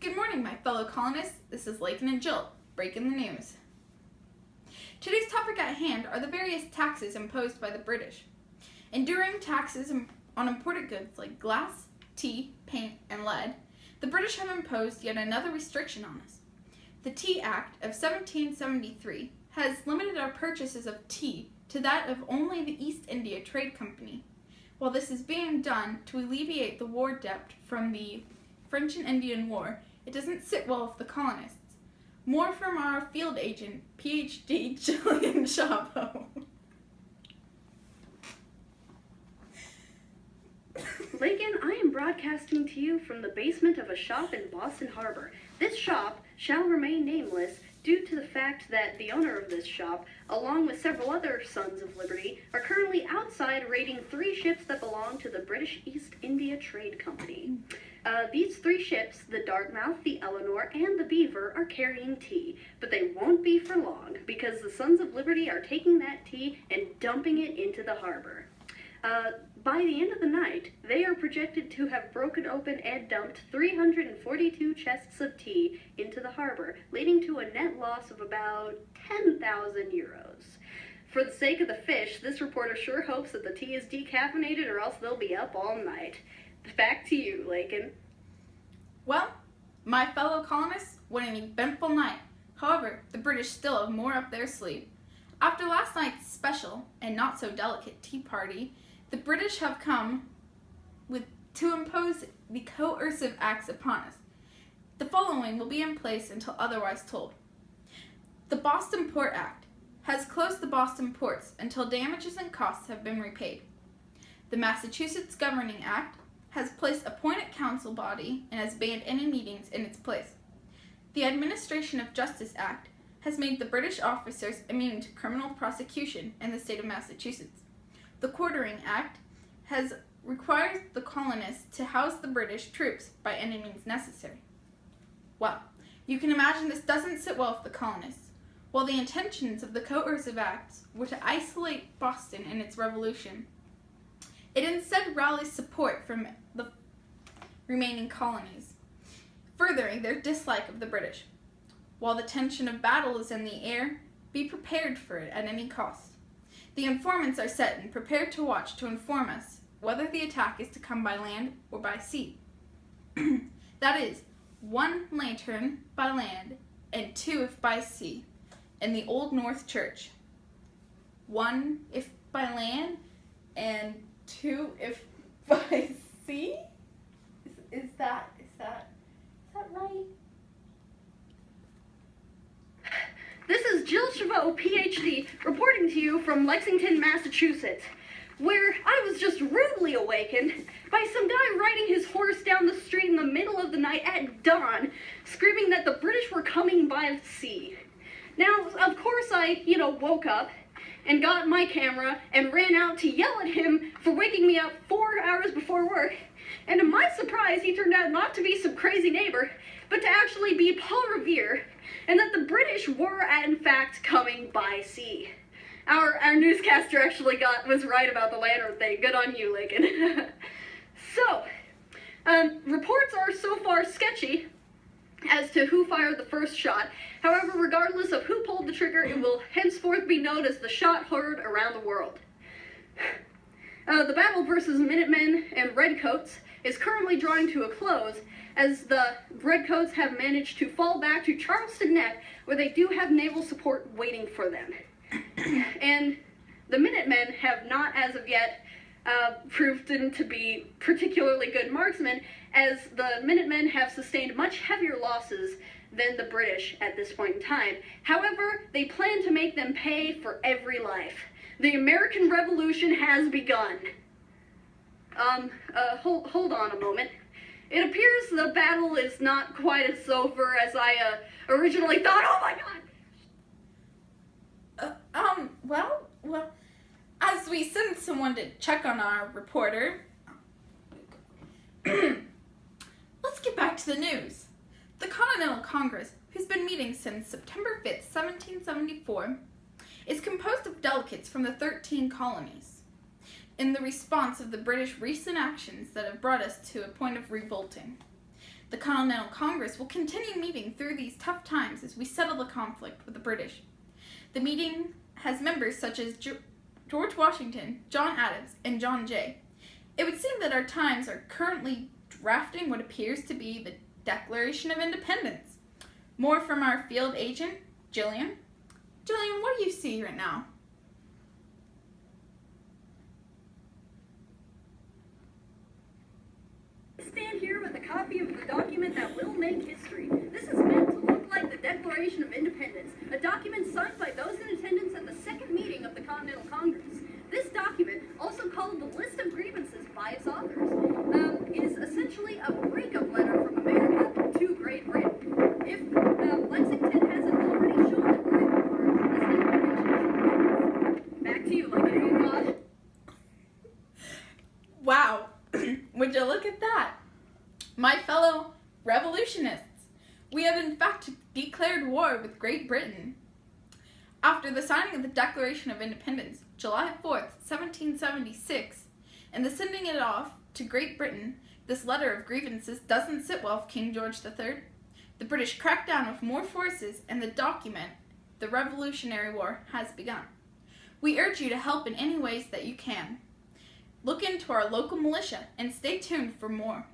Good morning, my fellow colonists. This is Lakin and Jill, breaking the news. Today's topic at hand are the various taxes imposed by the British. Enduring taxes on imported goods like glass, tea, paint, and lead, the British have imposed yet another restriction on us. The Tea Act of 1773 has limited our purchases of tea to that of only the East India Trade Company. While this is being done to alleviate the war debt from the French and Indian War, it doesn't sit well with the colonists. More from our field agent, Ph.D. Jillian Shabo. Lakin, I am broadcasting to you from the basement of a shop in Boston Harbor. This shop shall remain nameless due to the fact that the owner of this shop, along with several other Sons of Liberty, are currently outside raiding 3 ships that belong to the British East India Trade Company. These 3 ships, the Dartmouth, the Eleanor, and the Beaver, are carrying tea, but they won't be for long because the Sons of Liberty are taking that tea and dumping it into the harbor. By the end of the night, they are projected to have broken open and dumped 342 chests of tea into the harbor, leading to a net loss of about 10,000 euros. For the sake of the fish, this reporter sure hopes that the tea is decaffeinated or else they'll be up all night. Back to you, Lakin. Well, my fellow colonists, what an eventful night. However, the British still have more up their sleeve. After last night's special and not so delicate tea party, the British have come to impose the coercive acts upon us. The following will be in place until otherwise told. The Boston Port Act has closed the Boston ports until damages and costs have been repaid. The Massachusetts Governing Act has placed a appointed council body and has banned any meetings in its place. The Administration of Justice Act has made the British officers immune to criminal prosecution in the state of Massachusetts. The Quartering Act has required the colonists to house the British troops by any means necessary. Well, you can imagine this doesn't sit well with the colonists. While the intentions of the coercive acts were to isolate Boston and its revolution, it instead rallies support from the remaining colonies, furthering their dislike of the British. While the tension of battle is in the air, be prepared for it at any cost. The informants are set and prepared to watch to inform us whether the attack is to come by land or by sea. That is, 1 lantern by land and 2 if by sea, in the Old North Church. 1 if by land and 2 if by sea? Is that right? This is Jill Chavot, Ph.D., reporting to you from Lexington, Massachusetts, where I was just rudely awakened by some guy riding his horse down the street in the middle of the night at dawn, screaming that the British were coming by sea. Now, of course, I, woke up and got my camera and ran out to yell at him for waking me up 4 hours before work. And to my surprise, he turned out not to be some crazy neighbor, but to actually be Paul Revere, and that the British were, in fact, coming by sea. Our newscaster actually was right about the lantern thing. Good on you, Lakin. So, reports are so far sketchy as to who fired the first shot. However, regardless of who pulled the trigger, it will henceforth be known as the shot heard around the world. The battle versus Minutemen and Redcoats is currently drawing to a close, as the Redcoats have managed to fall back to Charleston Neck, where they do have naval support waiting for them. And the Minutemen have not, as of yet, proven to be particularly good marksmen, as the Minutemen have sustained much heavier losses than the British at this point in time. However, they plan to make them pay for every life. The American Revolution has begun. Hold on a moment. It appears the battle is not quite as over as I originally thought. Oh my god! Well, as we send someone to check on our reporter, let's get back to the news. The Continental Congress, who's been meeting since September 5th, 1774, is composed of delegates from the 13 colonies. In the response of the British recent actions that have brought us to a point of revolting, The Continental Congress will continue meeting through these tough times as we settle the conflict with the British. The meeting has members such as George Washington, John Adams, and John Jay. It would seem that our Times are currently drafting what appears to be the Declaration of Independence. More from our field agent, Jillian. Jillian, what do you see right now? I stand here with a copy of the document that will make history. This is meant to look like the Declaration of Independence, a document signed by those in attendance at the second meeting of the Continental Congress. This document, also called the List of Grievances by its authors, is essentially a breakup letter from America to Great Britain. If Lexington hasn't already shown that we're in war, this declaration should. Back to you, Lexington. Wow, would you look at that? My fellow revolutionists, we have in fact declared war with Great Britain. After the signing of the Declaration of Independence, July 4th, 1776, and the sending it off to Great Britain, this letter of grievances doesn't sit well with King George III. The British cracked down with more forces, and the document, the Revolutionary War, has begun. We urge you to help in any ways that you can. Look into our local militia and stay tuned for more.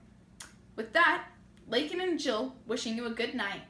With that, Lakin and Jill wishing you a good night.